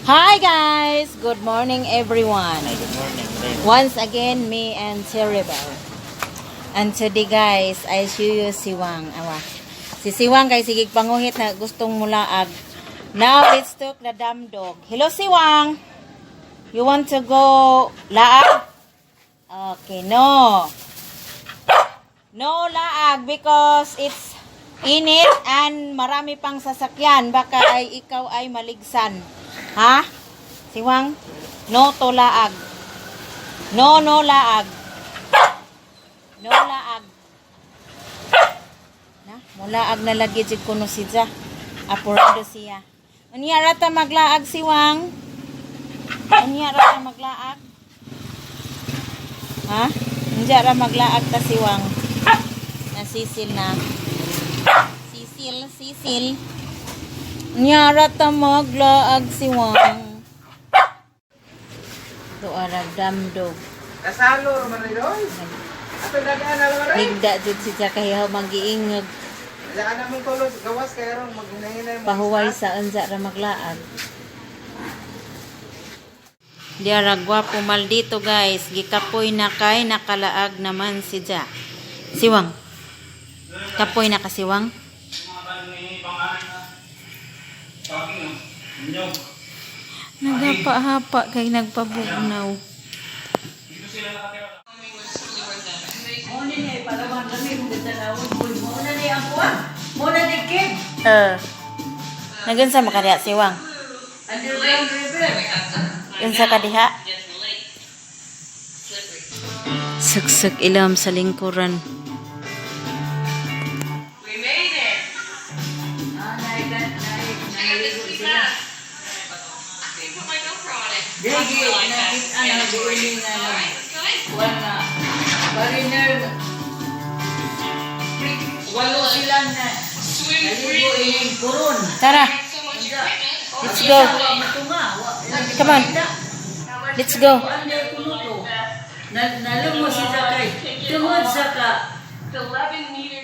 Hi guys! Good morning everyone. Ay, good morning. Ren. Once again, me and Cerebel. And today guys, I show you Siwang. Si Siwang guys, sigig panguhit na gustong mulaag. Now, let's talk the damn dog. Hello Siwang! You want to go laag? Okay, no. No laag because it's init and marami pang sasakyan. Baka ay ikaw ay maligsan. Ha? Siwang? No to laag. No laag. No laag. Na, mulaag na lagi jud kuno siya. Apurado siya. Unya rata maglaag Siwang? Unya rata maglaag? Ha? Unya ra maglaag ta Siwang? Nasisil na. Sisil. Nyara ta maglaag Siwang. Doara damdog. Kasalo man rin doon. Ato dagaan na lang rin. Higda jud siya kahihaw magiingog. Dagaan na mong tulos. Gawas kayo ron. Maghinay-hinay mo. Pahuway sa unsa ra maglaag. Diara gwapo maldito guys. Gikapoy na kay nakalaag naman si Ja. Siwang. Kapoy na ka Siwang. Nagapa-hapa kay nagpabugnaw. Nagunsa makadiha Siwang? Unsa kadiha? Suksuk ilam sa lingkuran. Digi, nakit ano, diuling wala. Bariner, walo sila na naligo ining kurun. Tara, let's go. Come on. Let's go. Nalungo si Zakay. Tungod sa ka. 11 meters